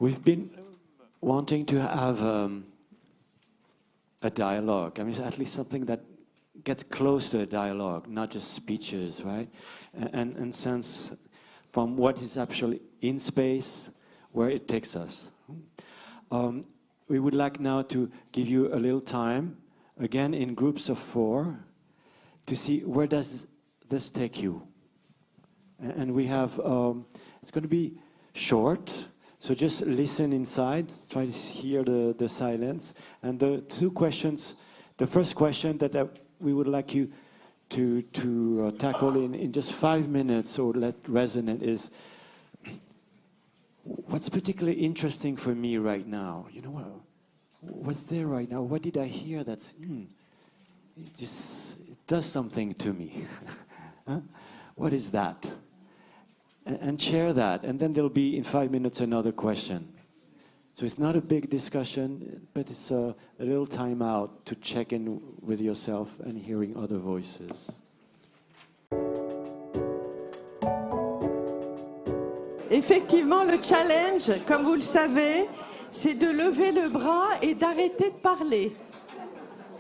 We've been wanting to have a dialogue. I mean, at least something that gets close to a dialogue, not just speeches, right? And sense from what is actually in space, where it takes us. We would like now to give you a little time, again in groups of 4, to see where does this take you. And we have, it's going to be short, so just listen inside, try to hear the silence. And the 2 questions, the first question that we would like you to tackle in just 5 minutes or let resonate is, what's particularly interesting for me right now? You know, what's there right now? What did I hear that's, it does something to me. Huh? What is that? And share that. And then there'll be, in 5 minutes, another question. So it's not a big discussion, but it's a little time out to check in with yourself and hearing other voices. Effectivement, le challenge, comme vous le savez, c'est de lever le bras et d'arrêter de parler.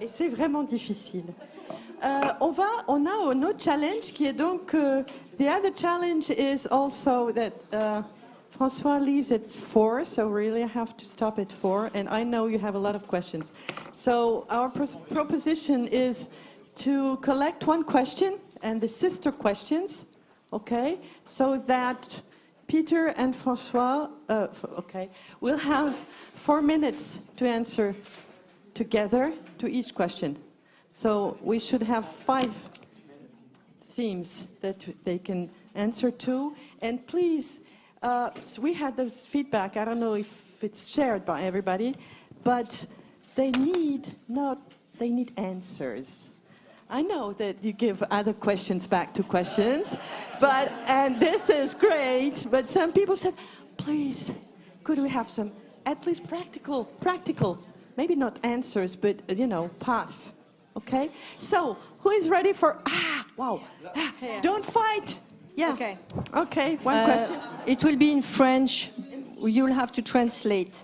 Et c'est vraiment difficile. On a un autre challenge qui est donc... the other challenge is also that François leaves at 4, so really I have to stop at 4, and I know you have a lot of questions. So our proposition is to collect 1 question and the sister questions, okay, so that Peter and François, will have 4 minutes to answer together to each question. So we should have 5 themes that they can answer to. And please, we had this feedback, I don't know if it's shared by everybody, but they need answers. I know that you give other questions back to questions, and this is great, but some people said, please, could we have some, at least practical, maybe not answers, but, paths, okay? So, who is ready for, don't fight. Yeah. Okay, 1 question. It will be in French, you'll have to translate.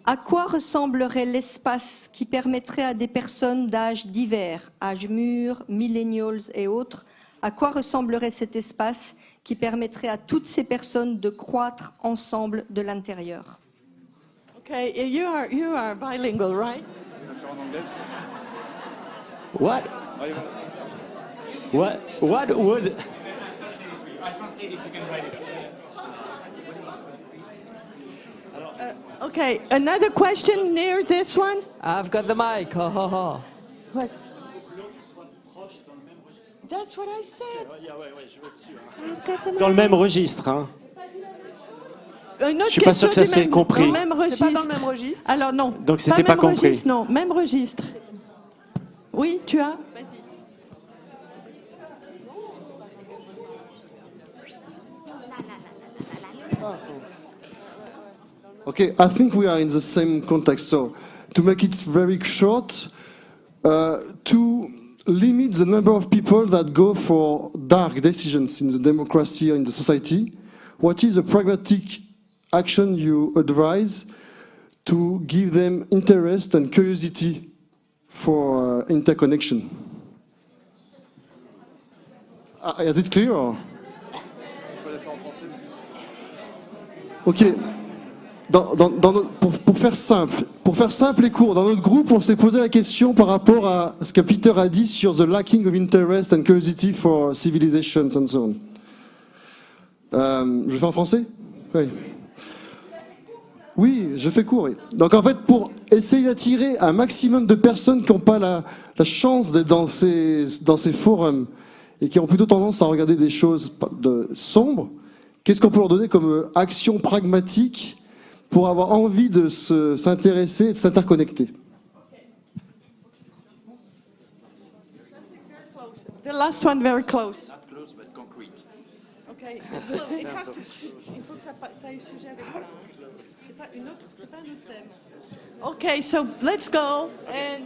À quoi ressemblerait l'espace qui permettrait à des personnes d'âge divers, âge mûr, millennials et autres, à quoi ressemblerait cet espace qui permettrait à toutes ces personnes de croître ensemble de l'intérieur? Okay, you are bilingual, right? What would... I translate it, you can write it. Okay, another question near this one? I've got the mic. Ha, ha, ha. What? That's what I said. Dans le même registre, hein. Une autre Je suis pas sûr que ça s'est compris. Même registre. C'est pas dans le même registre. Alors non. Donc c'était pas compris. Registre, non, même registre. Oui, tu as. Vas-y. Okay, I think we are in the same context. So, to make it very short, to limit the number of people that go for dark decisions in the democracy or in the society, what is a pragmatic action you advise to give them interest and curiosity for interconnection? Is it clear? Or? Okay. Pour faire simple et court, dans notre groupe, on s'est posé la question par rapport à ce que Peter a dit sur the lacking of interest and curiosity for civilizations and so on. Je fais en français? Oui. Oui, je fais court. Oui. Donc en fait, pour essayer d'attirer un maximum de personnes qui n'ont pas la chance d'être dans ces forums et qui ont plutôt tendance à regarder des choses sombres, qu'est-ce qu'on peut leur donner comme action pragmatique pour avoir envie de s'intéresser et de s'interconnecter? The last one very close. Not close, but concrete. Okay. Il faut que ça ait sujet avec ça. C'est pas un autre thème. Okay, so let's go and.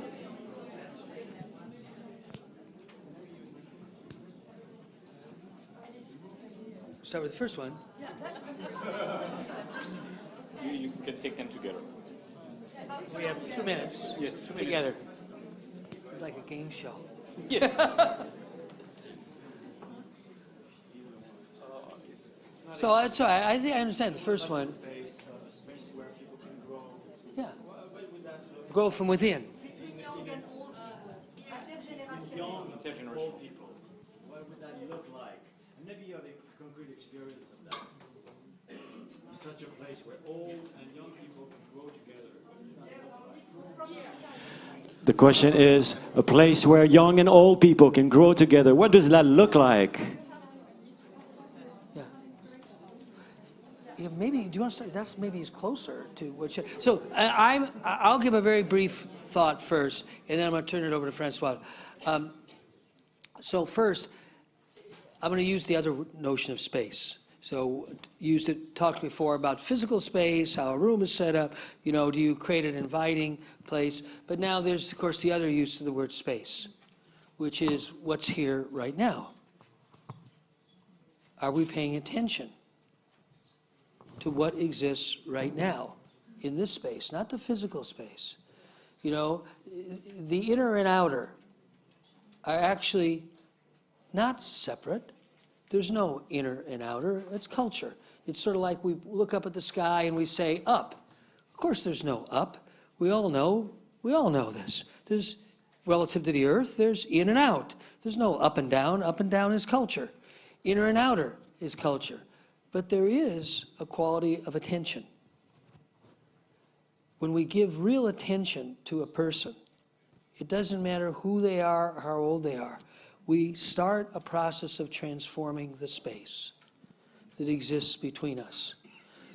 Start with the first one. you can take them together. We have 2 minutes. Yes, 2 minutes. Together. It's like a game show. Yes. So I think I understand the first one. Space where people can grow. Yeah. Grow from within. Intergenerational. People. What would that look like? And maybe you have a concrete experience of that. Such a place where old and young people can grow together. What does that look like? The question is, a place where young and old people can grow together. What does that look like? Yeah, maybe. Do you want to say that's maybe is closer to what you? So I'll give a very brief thought first, and then I'm going to turn it over to François. So first, I'm going to use the other notion of space. So talked before about physical space, how a room is set up. You know, do you create an inviting place? But now there's of course the other use of the word space, which is what's here right now. Are we paying attention to what exists right now in this space, not the physical space? You know, the inner and outer are actually not separate. There's no inner and outer. It's culture. It's sort of like we look up at the sky and we say up. Of course there's no up. We all know this. There's, relative to the earth, there's in and out. There's no up and down. Up and down is culture. Inner and outer is culture. But there is a quality of attention. When we give real attention to a person, it doesn't matter who they are or how old they are. We start a process of transforming the space that exists between us.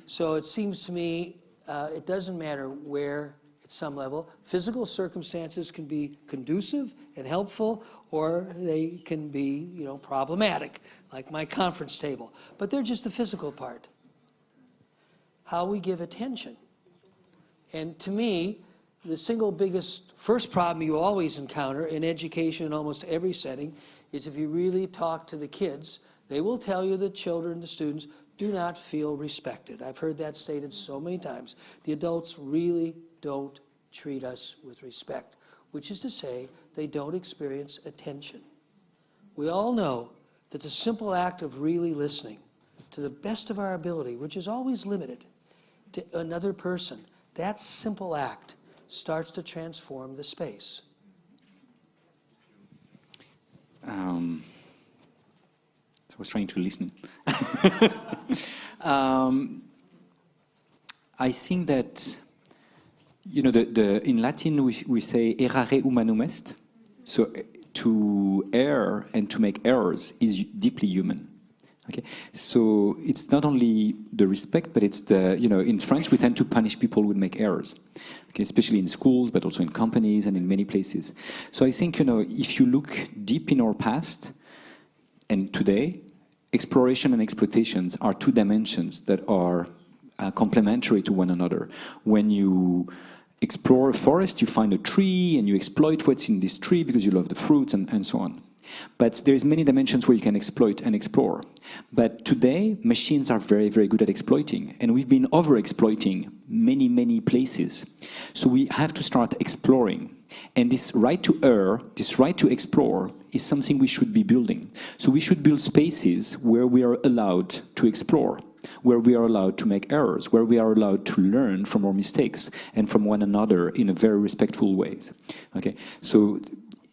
So it seems to me it doesn't matter where, at some level, physical circumstances can be conducive and helpful, or they can be, you know, problematic, like my conference table. But they're just the physical part. How we give attention. And to me, the single biggest first problem you always encounter in education in almost every setting is if you really talk to the kids, they will tell you that children, the students, do not feel respected. I've heard that stated so many times. The adults really don't treat us with respect, which is to say they don't experience attention. We all know that the simple act of really listening to the best of our ability, which is always limited, to another person, that simple act starts to transform the space. So I was trying to listen. I think that, you know, in Latin we say errare humanum est. So to err and to make errors is deeply human. Okay, so it's not only the respect, but it's the, you know, in French we tend to punish people who make errors, okay, especially in schools, but also in companies and in many places. So I think, you know, if you look deep in our past and today, exploration and exploitations are two dimensions that are complementary to one another. When you explore a forest, you find a tree and you exploit what's in this tree because you love the fruits and so on. But there's many dimensions where you can exploit and explore. But today, machines are very, very good at exploiting. And we've been over-exploiting many, many places. So we have to start exploring. And this right to err, this right to explore, is something we should be building. So we should build spaces where we are allowed to explore, where we are allowed to make errors, where we are allowed to learn from our mistakes and from one another in a very respectful way. Okay, so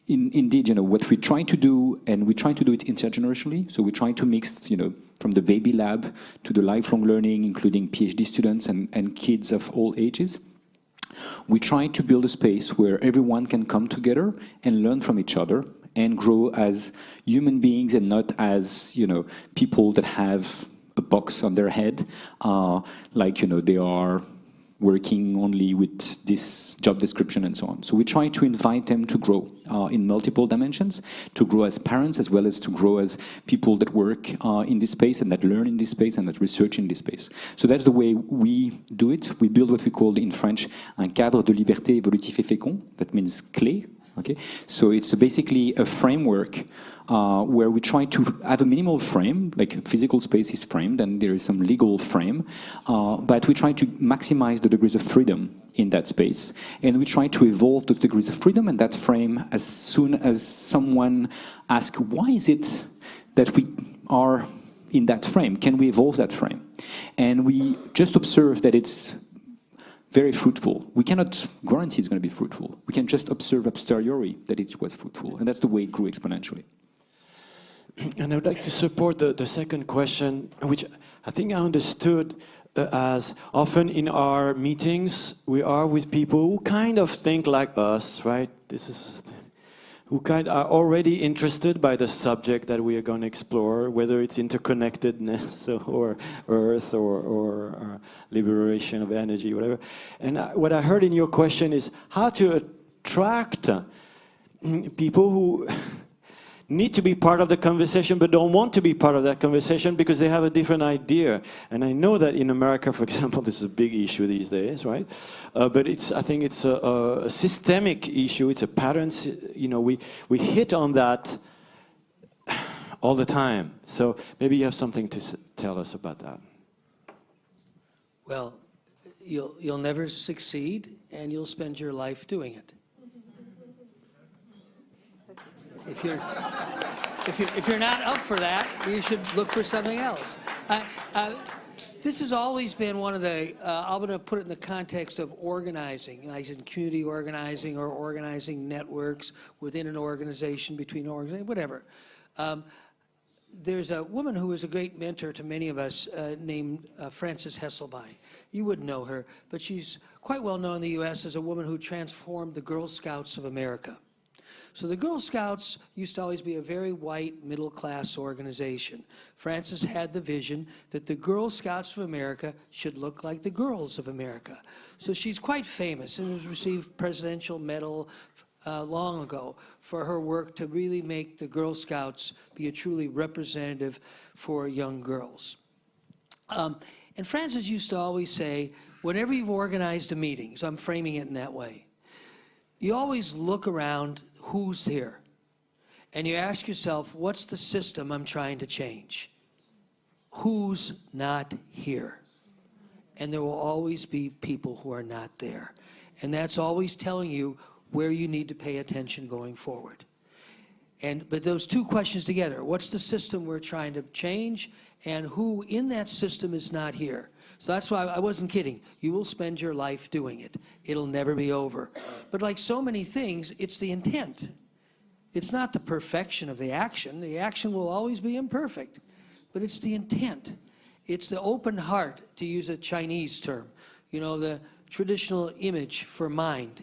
indeed, you know, what we try to do, and we try to do it intergenerationally, so we try to mix, you know, from the baby lab to the lifelong learning, including PhD students and kids of all ages. We try to build a space where everyone can come together and learn from each other and grow as human beings and not as, you know, people that have a box on their head, like, you know, they are working only with this job description and so on. So we try to invite them to grow in multiple dimensions, to grow as parents as well as to grow as people that work in this space and that learn in this space and that research in this space. So that's the way we do it. We build what we call in French un cadre de liberté évolutif et fécond. That means clé, Okay, so it's basically a framework where we try to have a minimal frame, like physical space is framed, and there is some legal frame, but we try to maximize the degrees of freedom in that space, and we try to evolve the degrees of freedom in that frame as soon as someone asks, why is it that we are in that frame? Can we evolve that frame? And we just observe that it's very fruitful. We cannot guarantee it's going to be fruitful. We can just observe a posteriori that it was fruitful, and that's the way it grew exponentially. And I would like to support the second question, which I think I understood as often in our meetings, we are with people who kind of think like us, right? Who kind of are already interested by the subject that we are going to explore, whether it's interconnectedness or Earth or liberation of energy, whatever. And what I heard in your question is how to attract people who need to be part of the conversation but don't want to be part of that conversation because they have a different idea. And I know that in America, for example, this is a big issue these days, right? But I think it's a systemic issue. It's a pattern. You know, we hit on that all the time. So maybe you have something to tell us about that. Well, you'll never succeed, and you'll spend your life doing it. If you're not up for that, you should look for something else. This has always been one of the, I'm going to put it in the context of organizing, like in community organizing or organizing networks within an organization, between organizations, whatever. There's a woman who was a great mentor to many of us named Frances Hesselbein. You wouldn't know her, but she's quite well known in the U.S. as a woman who transformed the Girl Scouts of America. So the Girl Scouts used to always be a very white, middle-class organization. Frances had the vision that the Girl Scouts of America should look like the girls of America. So she's quite famous and has received presidential medal long ago for her work to really make the Girl Scouts be a truly representative for young girls. And Frances used to always say, whenever you've organized a meeting, so I'm framing it in that way, you always look around who's here, and you ask yourself, what's the system I'm trying to change? Who's not here? And there will always be people who are not there. And that's always telling you where you need to pay attention going forward. But those two questions together, what's the system we're trying to change, and who in that system is not here? So that's why I wasn't kidding. You will spend your life doing it. It'll never be over. But like so many things, it's the intent. It's not the perfection of the action. The action will always be imperfect. But it's the intent. It's the open heart, to use a Chinese term. You know, the traditional image for mind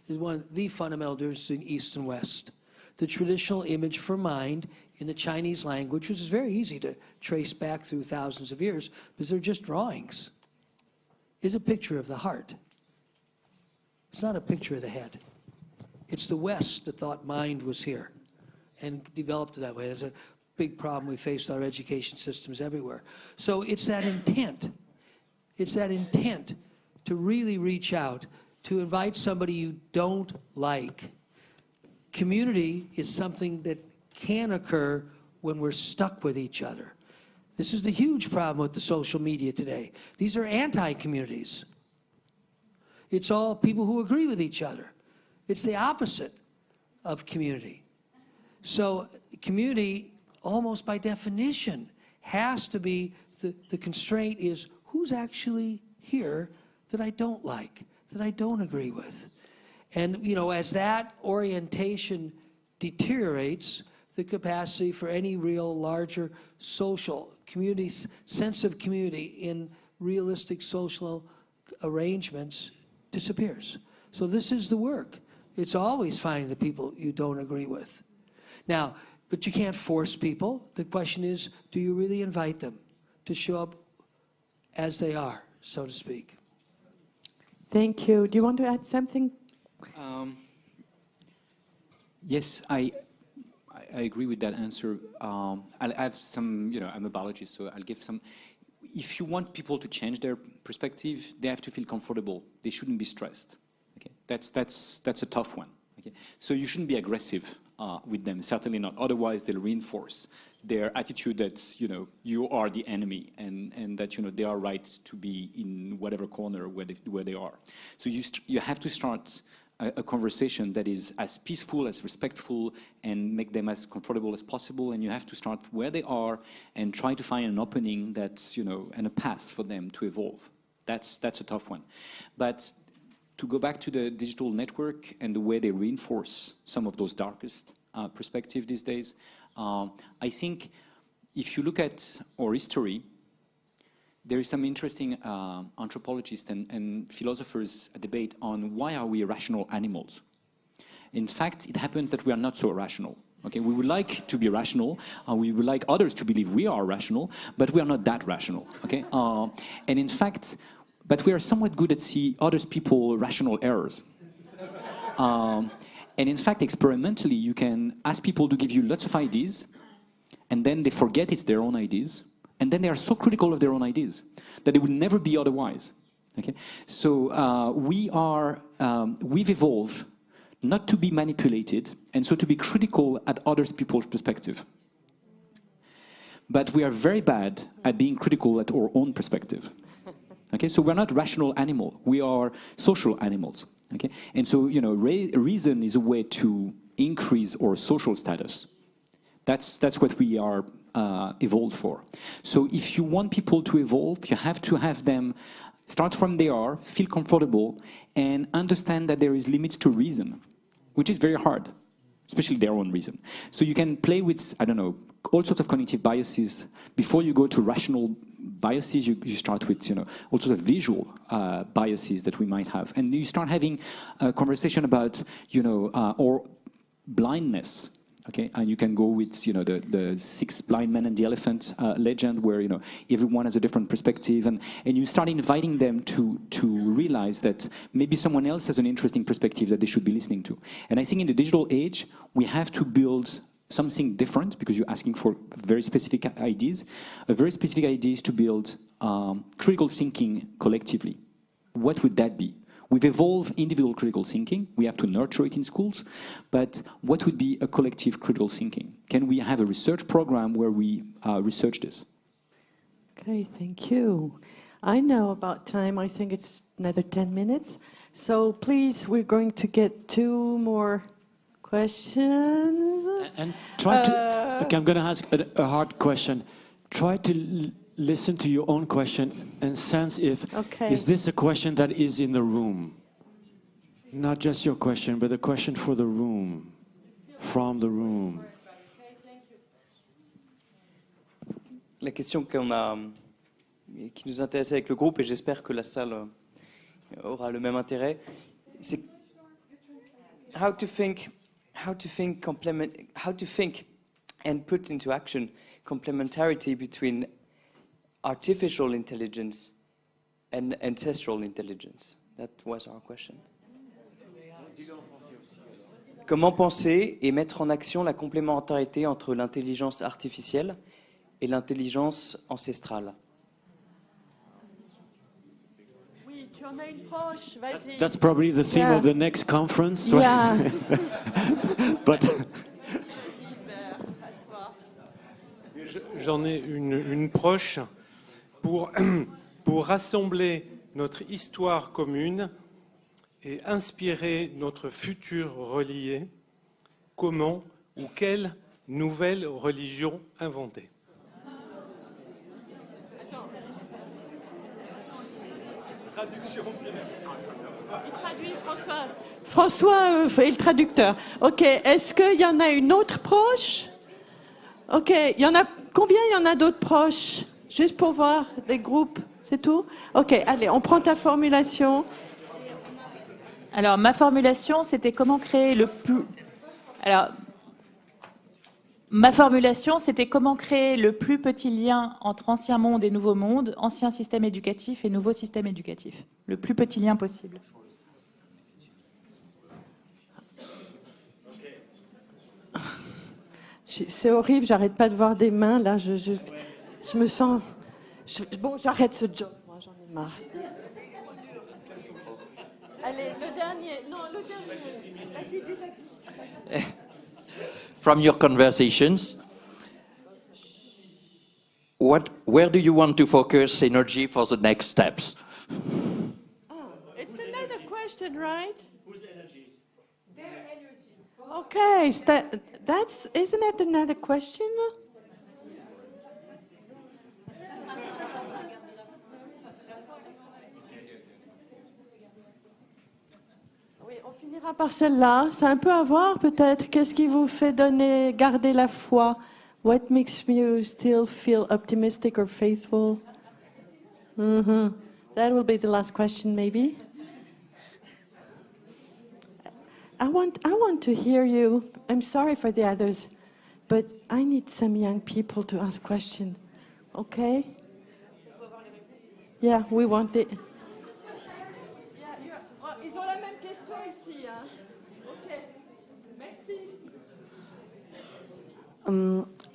is one of the fundamental differences in East and West. The traditional image for mind in the Chinese language, which is very easy to trace back through thousands of years, because they're just drawings, is a picture of the heart. It's not a picture of the head. It's the West that thought mind was here and developed it that way. It's a big problem we face with our education systems everywhere. So it's that intent. It's that intent to really reach out, to invite somebody you don't like. Community is something that can occur when we're stuck with each other. This is the huge problem with the social media today. These are anti-communities. It's all people who agree with each other. It's the opposite of community. So community, almost by definition, has to be, the constraint is who's actually here that I don't like, that I don't agree with. And, you know, as that orientation deteriorates, the capacity for any real larger social community, sense of community in realistic social arrangements disappears. So this is the work. It's always finding the people you don't agree with. Now, but you can't force people. The question is, do you really invite them to show up as they are, so to speak? Thank you. Do you want to add something? Yes, I agree with that answer. I'll have some, you know, I'm a biologist, so I'll give some. If you want people to change their perspective, they have to feel comfortable. They shouldn't be stressed. Okay, that's a tough one. Okay? So you shouldn't be aggressive with them, certainly not. Otherwise, they'll reinforce their attitude that you are the enemy and that they are right to be in whatever corner where they are. So you have to start a conversation that is as peaceful, as respectful, and make them as comfortable as possible. And you have to start where they are and try to find an opening that's and a path for them to evolve. That's a tough one. But to go back to the digital network and the way they reinforce some of those darkest perspectives these days, I think if you look at our history, there is some interesting anthropologists and philosophers debate on why are we rational animals. In fact, it happens that we are not so rational. Okay, we would like to be rational, we would like others to believe we are rational, but we are not that rational. Okay, and in fact, but we are somewhat good at see others people rational errors. And in fact, experimentally, you can ask people to give you lots of ideas, and then they forget it's their own ideas, and then they are so critical of their own ideas that it would never be otherwise. Okay, so we've evolved not to be manipulated, and so to be critical at other people's perspective. But we are very bad at being critical at our own perspective. Okay, so we're not rational animals, we are social animals. Okay, and so reason is a way to increase our social status. That's what we are evolved for. So if you want people to evolve, you have to have them start from they are, feel comfortable, and understand that there is limits to reason, which is very hard, especially their own reason. So you can play with, I don't know, all sorts of cognitive biases. Before you go to rational biases, you start with, all sorts of visual biases that we might have. And you start having a conversation about, or blindness. Okay, and you can go with the six blind men and the elephant legend, where everyone has a different perspective, and you start inviting them to realize that maybe someone else has an interesting perspective that they should be listening to. And I think in the digital age, we have to build something different, because you're asking for very specific ideas. A very specific idea is to build critical thinking collectively. What would that be? We've evolved individual critical thinking. We have to nurture it in schools. But what would be a collective critical thinking? Can we have a research program where we research this? Okay, thank you. I know about time. I think it's another 10 minutes. So please, we're going to get 2 more questions. And try to... Okay, I'm going to ask a hard question. Try to listen to your own question and sense if, is this a question that is in the room? Not just your question, but a question for the room, from the room. La question qui nous intéresse avec le groupe, et j'espère que la salle aura le même intérêt, c'est how to think and put into action complementarity between artificial intelligence and ancestral intelligence. That was our question. Comment penser et mettre en action la complémentarité entre l'intelligence artificielle et l'intelligence ancestrale? Oui, tu en as une proche, vas-y. That's probably the theme of the next conference. Yeah. But j'en ai une proche pour rassembler notre histoire commune et inspirer notre futur relié. Comment ou quelle nouvelle religion inventer? Traduction. Il traduit, François. François est le traducteur. Ok, est-ce qu'il y en a une autre proche? Ok, combien il y en a d'autres proches? Juste pour voir des groupes, c'est tout? Ok, allez, on prend ta formulation. Alors, ma formulation, c'était comment créer le plus... Alors, ma formulation, c'était comment créer le plus petit lien entre ancien monde et nouveau monde, ancien système éducatif et nouveau système éducatif. Le plus petit lien possible. C'est horrible, j'arrête pas de voir des mains, là, je me sens... Bon, j'arrête ce job, moi, j'en ai marre. Allez, le dernier. Non, le dernier. From your conversations, where do you want to focus energy for the next steps? It's another question, right? Whose energy? Their energy. Okay, isn't that another question? Oui, on finira par celle-là. C'est un peu à voir peut-être. Qu'est-ce qui vous fait garder la foi? What makes you still feel optimistic or faithful? That will be the last question, maybe. I want to hear you. I'm sorry for the others, but I need some young people to ask questions. Okay? Yeah, we want it. Ils ont la même question ici. Hein? Ok. Merci.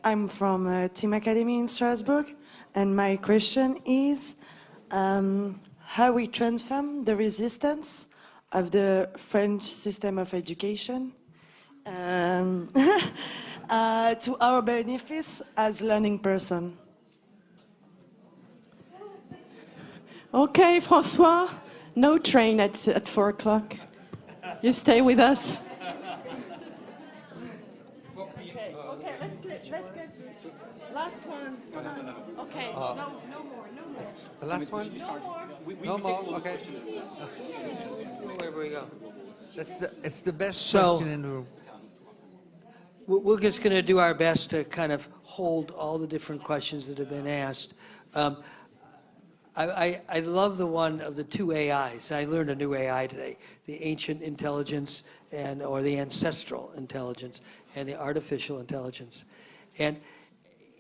I'm from Team Academy in Strasbourg, and my question is how we transform the resistance of the French system of education to our benefits as learning person. Okay, François, no train at 4 o'clock. You stay with us. Okay, let's get last one. Okay, no more. The last one? No more. No more, okay. Wherever we go. It's the best So- question in the room. We're just going to do our best to kind of hold all the different questions that have been asked. I love the one of the two AIs. I learned a new AI today, the ancient intelligence or the ancestral intelligence and the artificial intelligence. And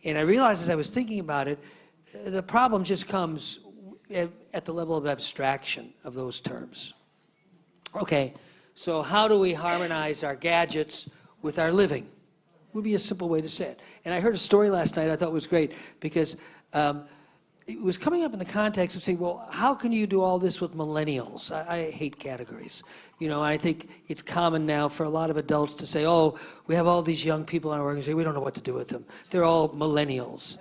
I realized as I was thinking about it, the problem just comes at the level of abstraction of those terms. Okay, so how do we harmonize our gadgets with our living? Would be a simple way to say it. And I heard a story last night I thought was great because it was coming up in the context of saying, well, how can you do all this with millennials? I hate categories. You know, I think it's common now for a lot of adults to say, oh, we have all these young people in our organization, we don't know what to do with them. They're all millennials.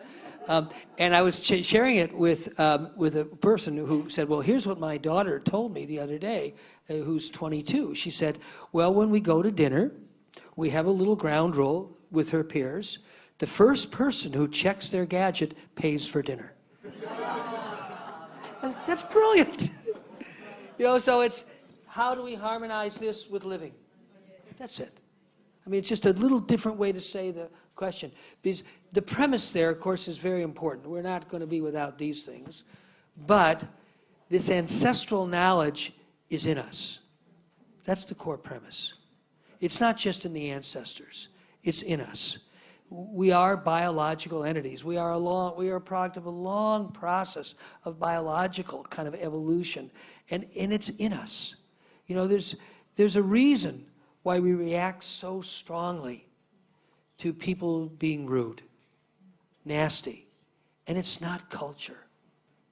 And I was sharing it with a person who said, well, here's what my daughter told me the other day, who's 22. She said, well, when we go to dinner, we have a little ground rule with her peers. The first person who checks their gadget pays for dinner. That's brilliant. You know, so it's how do we harmonize this with living? That's it. I mean, it's just a little different way to say the question. Because the premise there, of course, is very important. We're not going to be without these things. But this ancestral knowledge is in us. That's the core premise. It's not just in the ancestors. It's in us. We are biological entities. We are a product of a long process of biological kind of evolution. And it's in us. You know, there's a reason why we react so strongly to people being rude, nasty. And it's not culture.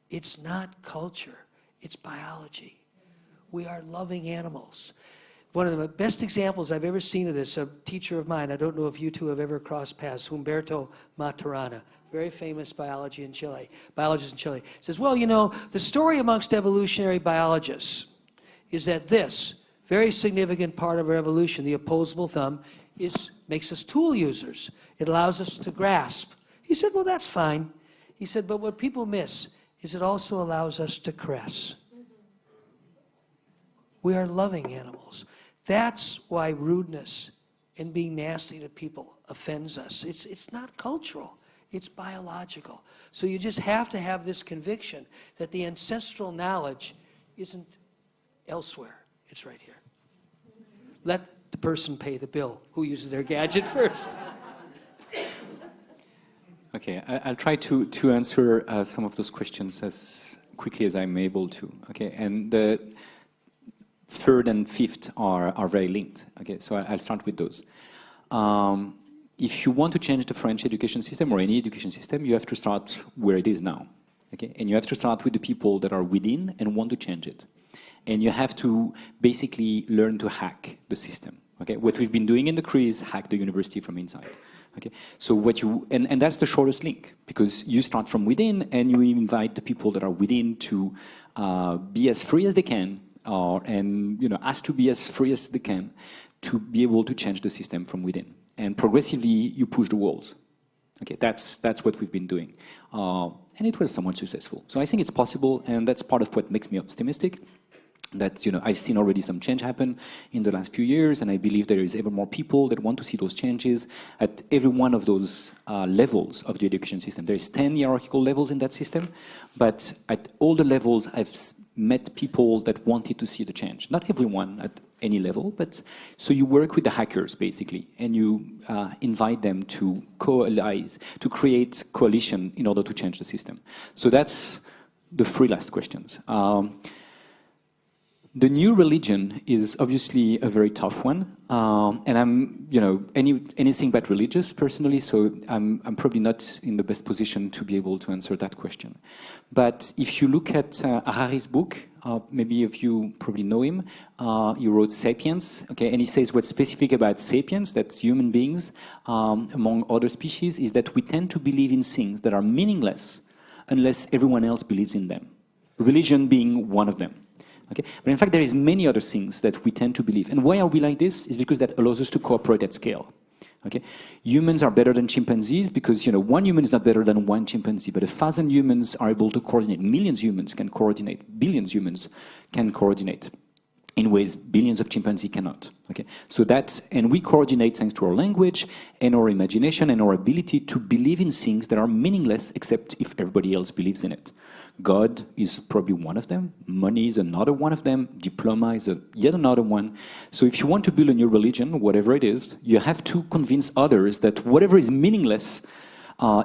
It's not culture. It's biology. We are loving animals. One of the best examples I've ever seen of this, a teacher of mine, I don't know if you two have ever crossed paths, Humberto Maturana, very famous biologist in Chile, says, well, you know, the story amongst evolutionary biologists is that this very significant part of our evolution, the opposable thumb, makes us tool users. It allows us to grasp. He said, well, that's fine. He said, but what people miss is it also allows us to caress. We are loving animals. That's why rudeness and being nasty to people offends us. It's not cultural. It's biological. So you just have to have this conviction that the ancestral knowledge isn't elsewhere. It's right here. Let the person pay the bill who uses their gadget first. Okay, I'll try to answer some of those questions as quickly as I'm able to. Okay, and the third and fifth are very linked. Okay, so I'll start with those. If you want to change the French education system or any education system, you have to start where it is now. Okay, and you have to start with the people that are within and want to change it. And you have to basically learn to hack the system. Okay, what we've been doing in the CRE is hack the university from inside. Okay, so what you and that's the shortest link, because you start from within and you invite the people that are within to be as free as they can, and ask to be as free as they can, to be able to change the system from within. And progressively you push the walls. Okay, that's what we've been doing, and it was somewhat successful. So I think it's possible, and that's part of what makes me optimistic. That I've seen already some change happen in the last few years, and I believe there is ever more people that want to see those changes at every one of those levels of the education system. There is 10 hierarchical levels in that system, but at all the levels I've met people that wanted to see the change. Not everyone at any level, but so you work with the hackers basically, and you invite them to coalesce, to create coalition in order to change the system. So that's the three last questions. The new religion is obviously a very tough one, and I'm, anything but religious personally, so I'm probably not in the best position to be able to answer that question. But if you look at Harari's book, maybe if you probably know him, he wrote *Sapiens*, okay, and he says what's specific about sapiens, that's human beings, among other species, is that we tend to believe in things that are meaningless unless everyone else believes in them. Religion being one of them. Okay? But in fact, there is many other things that we tend to believe. And why are we like this? Is because that allows us to cooperate at scale. Okay? Humans are better than chimpanzees because, one human is not better than one chimpanzee, but 1,000 humans are able to coordinate. Millions of humans can coordinate. Billions of humans can coordinate in ways billions of chimpanzees cannot. Okay? So and we coordinate thanks to our language and our imagination and our ability to believe in things that are meaningless except if everybody else believes in it. God is probably one of them, money is another one of them, diploma is yet another one. So if you want to build a new religion, whatever it is, you have to convince others that whatever is meaningless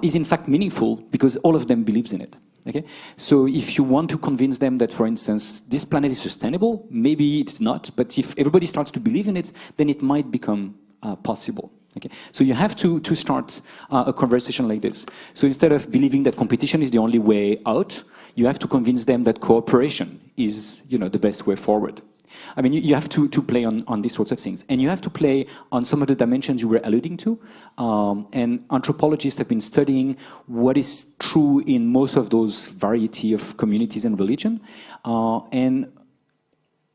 is in fact meaningful because all of them believes in it. Okay? So if you want to convince them that, for instance, this planet is sustainable, maybe it's not, but if everybody starts to believe in it, then it might become possible. Okay, so you have to start a conversation like this. So instead of believing that competition is the only way out, you have to convince them that cooperation is, the best way forward. I mean, you have to play on these sorts of things. And you have to play on some of the dimensions you were alluding to. And anthropologists have been studying what is true in most of those variety of communities and religion. And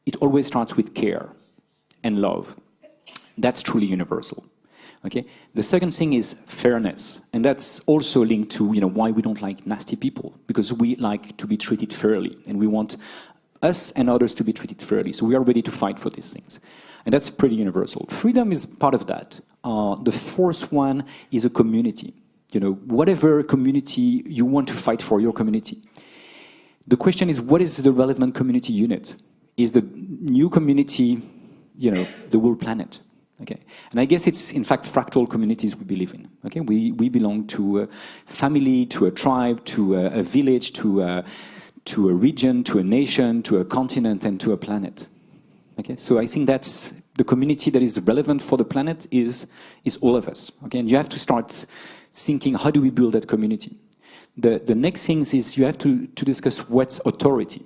it always starts with care and love. That's truly universal. Okay. The second thing is fairness, and that's also linked to why we don't like nasty people, because we like to be treated fairly, and we want us and others to be treated fairly. So we are ready to fight for these things, and that's pretty universal. Freedom is part of that. The fourth one is a community. Whatever community you want to fight for, your community. The question is, what is the relevant community unit? Is the new community, the whole planet? Okay, and I guess it's in fact fractal communities we believe in. Okay, we belong to a family, to a tribe, to a village, to a region, to a nation, to a continent, and to a planet. Okay, so I think that's the community that is relevant for the planet is all of us. Okay, and you have to start thinking, how do we build that community? The next thing is you have to discuss what's authority.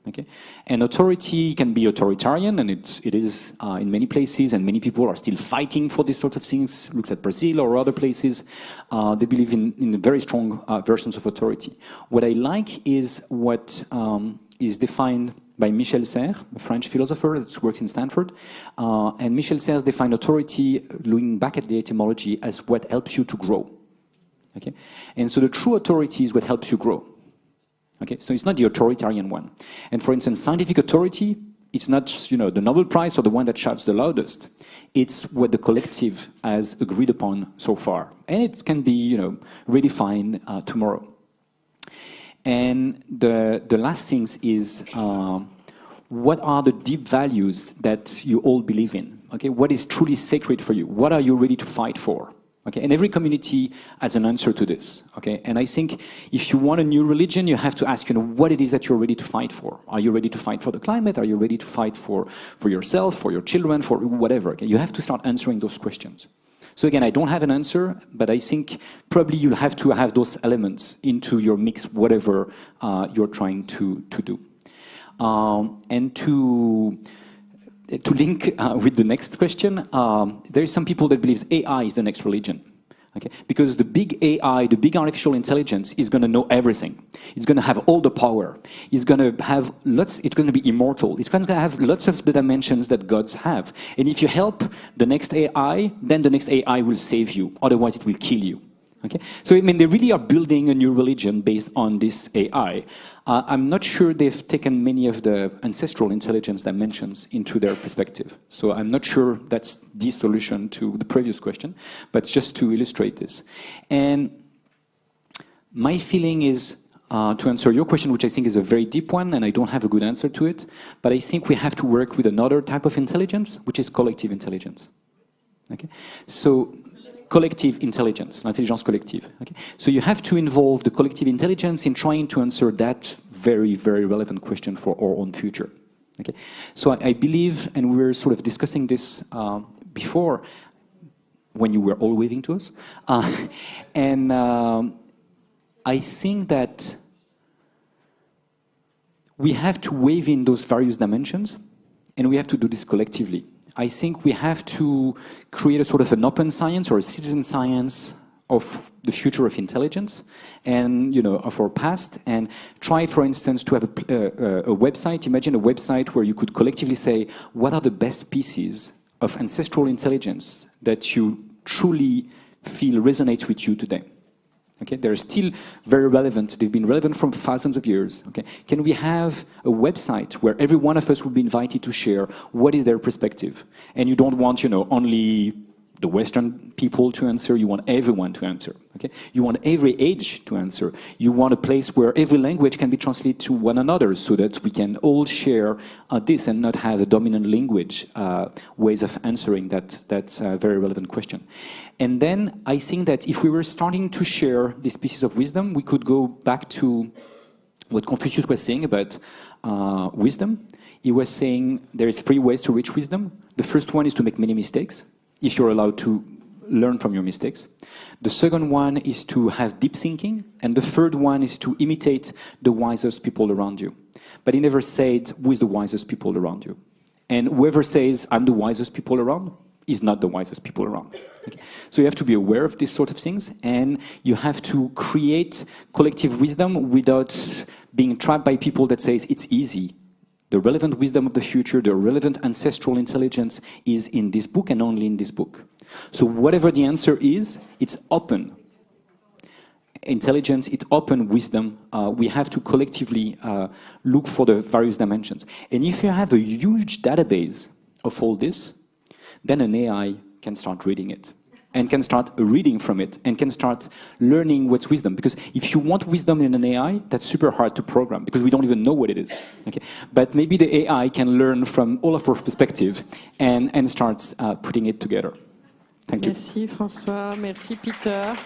Okay? And authority can be authoritarian, and it is in many places, and many people are still fighting for these sorts of things. Look at Brazil or other places. They believe in very strong versions of authority. What I like is what is defined by Michel Serres, a French philosopher that works in Stanford. And Michel Serres defined authority, looking back at the etymology, as what helps you to grow. Okay? And so the true authority is what helps you grow. Okay, so it's not the authoritarian one. And for instance, scientific authority, it's not the Nobel Prize or the one that shouts the loudest. It's what the collective has agreed upon so far. And it can be redefined tomorrow. And the last thing is what are the deep values that you all believe in? Okay, what is truly sacred for you? What are you ready to fight for? Okay, and every community has an answer to this. Okay, and I think if you want a new religion, you have to ask, what it is that you're ready to fight for. Are you ready to fight for the climate? Are you ready to fight for yourself, for your children, for whatever? Okay, you have to start answering those questions. So again, I don't have an answer, but I think probably you'll have to have those elements into your mix, whatever you're trying to do. And to to link with the next question, there is some people that believe AI is the next religion. Okay? Because the big AI, the big artificial intelligence is going to know everything. It's going to have all the power. It's going to have lots, it's going to be immortal. It's going to have lots of the dimensions that gods have. And if you help the next AI, then the next AI will save you. Otherwise, it will kill you. Okay? So, I mean, they really are building a new religion based on this AI. I'm not sure they've taken many of the ancestral intelligence dimensions into their perspective. So I'm not sure that's the solution to the previous question, but just to illustrate this. And my feeling is, to answer your question, which I think is a very deep one, and I don't have a good answer to it, but I think we have to work with another type of intelligence, which is collective intelligence. Okay? So, collective intelligence, intelligence collective. Okay? So you have to involve the collective intelligence in trying to answer that very, very relevant question for our own future. Okay? So I believe, and we were sort of discussing this before, when you were all waving to us, and I think that we have to wave in those various dimensions, and we have to do this collectively. I think we have to create a sort of an open science or a citizen science of the future of intelligence and, you know, of our past, and try, for instance, to have a website. Imagine a website where you could collectively say, what are the best pieces of ancestral intelligence that you truly feel resonates with you today? Okay, they're still very relevant. They've been relevant for thousands of years. Okay, can we have a website where every one of us will be invited to share what is their perspective? And you don't want, you know, only the Western people to answer. You want everyone to answer. Okay, you want every age to answer. You want a place where every language can be translated to one another, so that we can all share this and not have a dominant language ways of answering that's a very relevant question. And then I think that if we were starting to share these pieces of wisdom, we could go back to what Confucius was saying about wisdom. He was saying there is 3 ways to reach wisdom. The first one is to make many mistakes, if you're allowed to learn from your mistakes. The second one is to have deep thinking. And the third one is to imitate the wisest people around you. But he never said, who is the wisest people around you? And whoever says, I'm the wisest people around, is not the wisest people around. Okay? So you have to be aware of these sort of things, and you have to create collective wisdom without being trapped by people that says it's easy. The relevant wisdom of the future, the relevant ancestral intelligence is in this book and only in this book. So whatever the answer is, it's open. Intelligence, it's open wisdom. We have to collectively look for the various dimensions. And if you have a huge database of all this, then an AI can start reading it, and can start reading from it, and can start learning what's wisdom. Because if you want wisdom in an AI, that's super hard to program, because we don't even know what it is. Okay? But maybe the AI can learn from all of our perspective and starts putting it together. Thank you. Merci François, merci Peter.